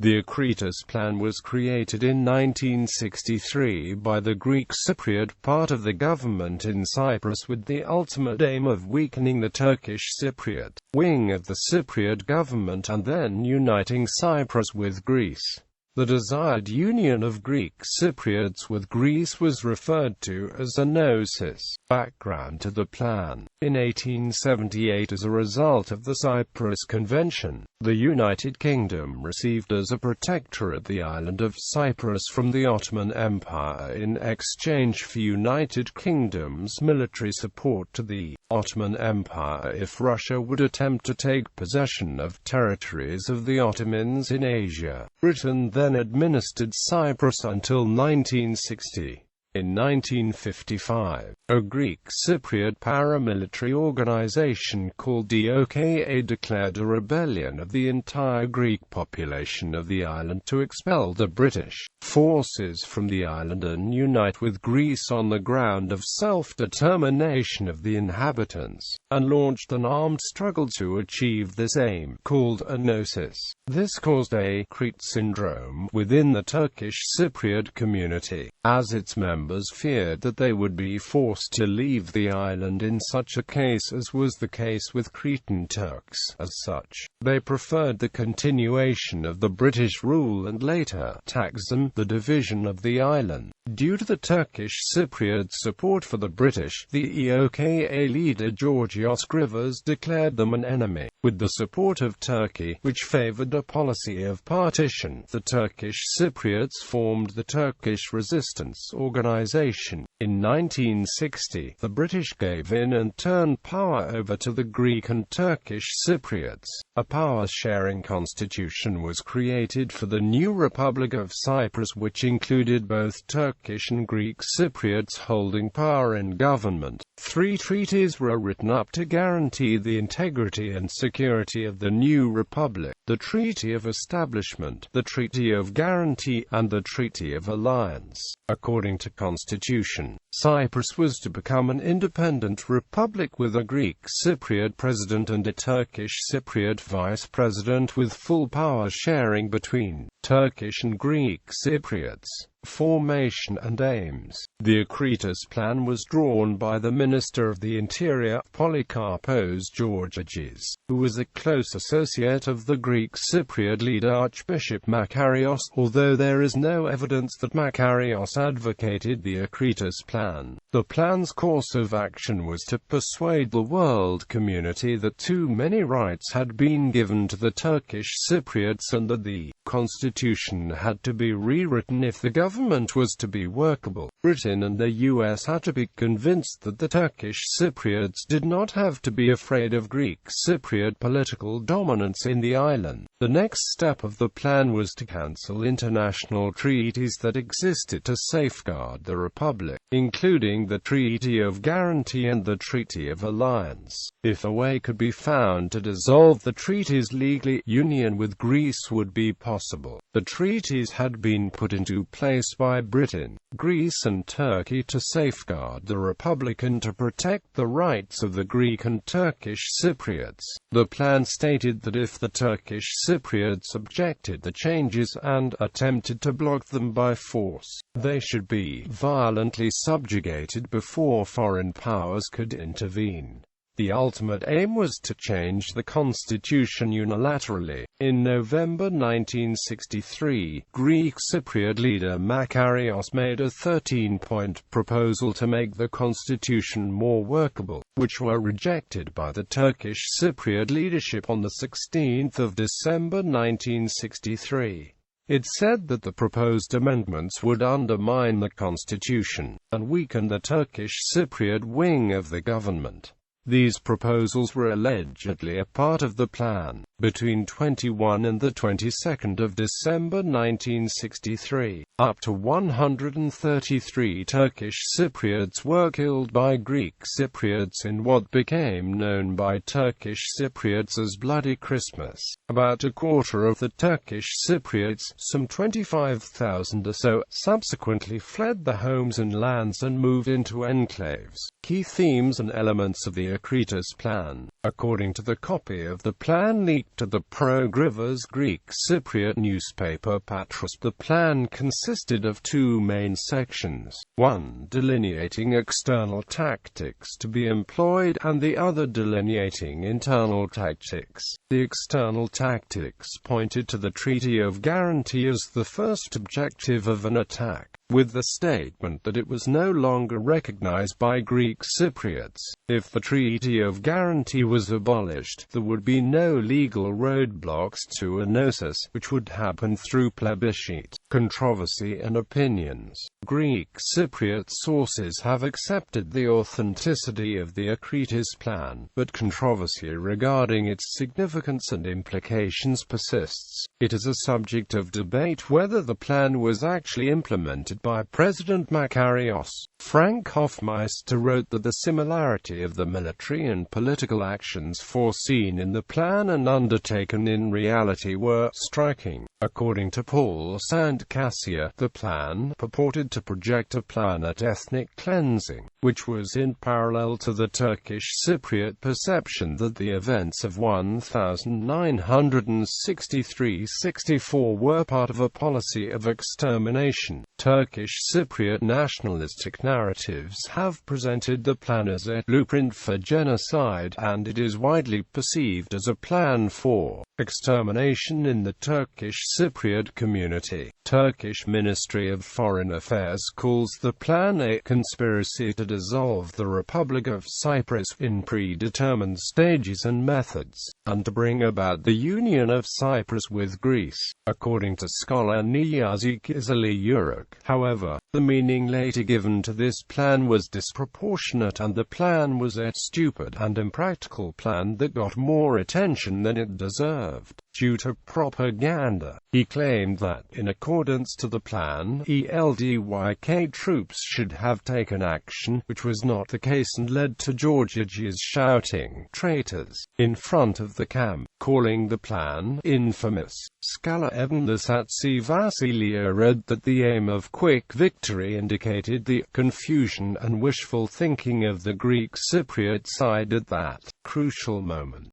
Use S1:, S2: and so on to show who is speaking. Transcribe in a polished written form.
S1: The Akritas plan was created in 1963 by the Greek Cypriot part of the government in Cyprus with the ultimate aim of weakening the Turkish Cypriot wing of the Cypriot government and then uniting Cyprus with Greece. The desired union of Greek Cypriots with Greece was referred to as Enosis. Background to the plan. In 1878, as a result of the Cyprus Convention, the United Kingdom received as a protectorate the island of Cyprus from the Ottoman Empire in exchange for United Kingdom's military support to the Ottoman Empire if Russia would attempt to take possession of territories of the Ottomans in Asia. Britain then administered Cyprus until 1960. In 1955, a Greek Cypriot paramilitary organization called the OKA declared a rebellion of the entire Greek population of the island to expel the British forces from the island and unite with Greece on the ground of self-determination of the inhabitants, and launched an armed struggle to achieve this aim, called Enosis. This caused a Crete syndrome within the Turkish Cypriot community, as its members feared that they would be forced to leave the island in such a case, as was the case with Cretan Turks. As such, they preferred the continuation of the British rule and later Taksim, the division of the island. Due to the Turkish Cypriot support for the British, the EOKA leader Georgios Grivas declared them an enemy. With the support of Turkey, which favored a policy of partition, the Turkish Cypriots formed the Turkish Resistance Organization. In 1960, the British gave in and turned power over to the Greek and Turkish Cypriots. A power-sharing constitution was created for the new Republic of Cyprus, which included both Turkish and Greek Cypriots holding power in government. 3 treaties were written up to guarantee the integrity and security of the new republic: the Treaty of Establishment, the Treaty of Guarantee, and the Treaty of Alliance. According to Constitution, Cyprus was to become an independent republic with a Greek Cypriot president and a Turkish Cypriot vice president, with full power sharing between Turkish and Greek Cypriots. Formation and aims. The Akritas plan was drawn by the Minister of the Interior, Polycarpos Georgiades, who was a close associate of the Greek Cypriot leader Archbishop Makarios, although there is no evidence that Makarios advocated the Akritas plan. The plan's course of action was to persuade the world community that too many rights had been given to the Turkish Cypriots and that the constitution had to be rewritten if the government was to be workable. Britain and the US had to be convinced that the Turkish Cypriots did not have to be afraid of Greek Cypriot political dominance in the island. The next step of the plan was to cancel international treaties that existed to safeguard the Republic, including the Treaty of Guarantee and the Treaty of Alliance. If a way could be found to dissolve the treaties legally, union with Greece would be possible. The treaties had been put into place by Britain, Greece and Turkey to safeguard the Republic and to protect the rights of the Greek and Turkish Cypriots. The plan stated that if the Turkish Cypriots objected the changes and attempted to block them by force, they should be violently subjugated before foreign powers could intervene. The ultimate aim was to change the constitution unilaterally. In November 1963, Greek Cypriot leader Makarios made a 13-point proposal to make the constitution more workable, which were rejected by the Turkish Cypriot leadership on 16 December 1963. It said that the proposed amendments would undermine the constitution and weaken the Turkish Cypriot wing of the government. These proposals were allegedly a part of the plan. Between 21 and the 22nd of December 1963, up to 133 Turkish Cypriots were killed by Greek Cypriots in what became known by Turkish Cypriots as Bloody Christmas. About a quarter of the Turkish Cypriots, some 25,000 or so, subsequently fled their homes and lands and moved into enclaves. Key themes and elements of the Akritas plan. According to the copy of the plan leaked leaked to the pro-Grivas Greek Cypriot newspaper Patros. The plan consisted of two main sections, one delineating external tactics to be employed and the other delineating internal tactics. The external tactics pointed to the Treaty of Guarantee as the first objective of an attack, with the statement that it was no longer recognized by Greek Cypriots. If the Treaty of Guarantee was abolished, there would be no legal roadblocks to Enosis, which would happen through plebiscite, controversy and opinions. Greek Cypriot sources have accepted the authenticity of the Akritas plan, but controversy regarding its significance and implications persists. It is a subject of debate whether the plan was actually implemented by President Makarios. Frank Hofmeister wrote that the similarity of the military and political actions foreseen in the plan and undertaken in reality were striking. According to Paul Sandcassia, the plan purported to project a plan at ethnic cleansing, which was in parallel to the Turkish Cypriot perception that the events of 1963–64 were part of a policy of extermination. Turkish Cypriot nationalistic narratives have presented the plan as a blueprint for genocide, and it is widely perceived as a plan for extermination in the Turkish Cypriot community. Turkish Ministry of Foreign Affairs calls the plan a conspiracy to dissolve the Republic of Cyprus in predetermined stages and methods, and to bring about the union of Cyprus with Greece. According to scholar Niyazi Kizili-Yuruk, however, the meaning later given to this plan was disproportionate, and the plan was a stupid and impractical plan that got more attention than it deserved, due to propaganda. He claimed that, in accordance to the plan, ELDYK troops should have taken action, which was not the case and led to Georgiades shouting "traitors" in front of the camp, calling the plan infamous. Scholar Evnasatsi Vasilia read that the aim of quick victory indicated the confusion and wishful thinking of the Greek Cypriot side at that crucial moment.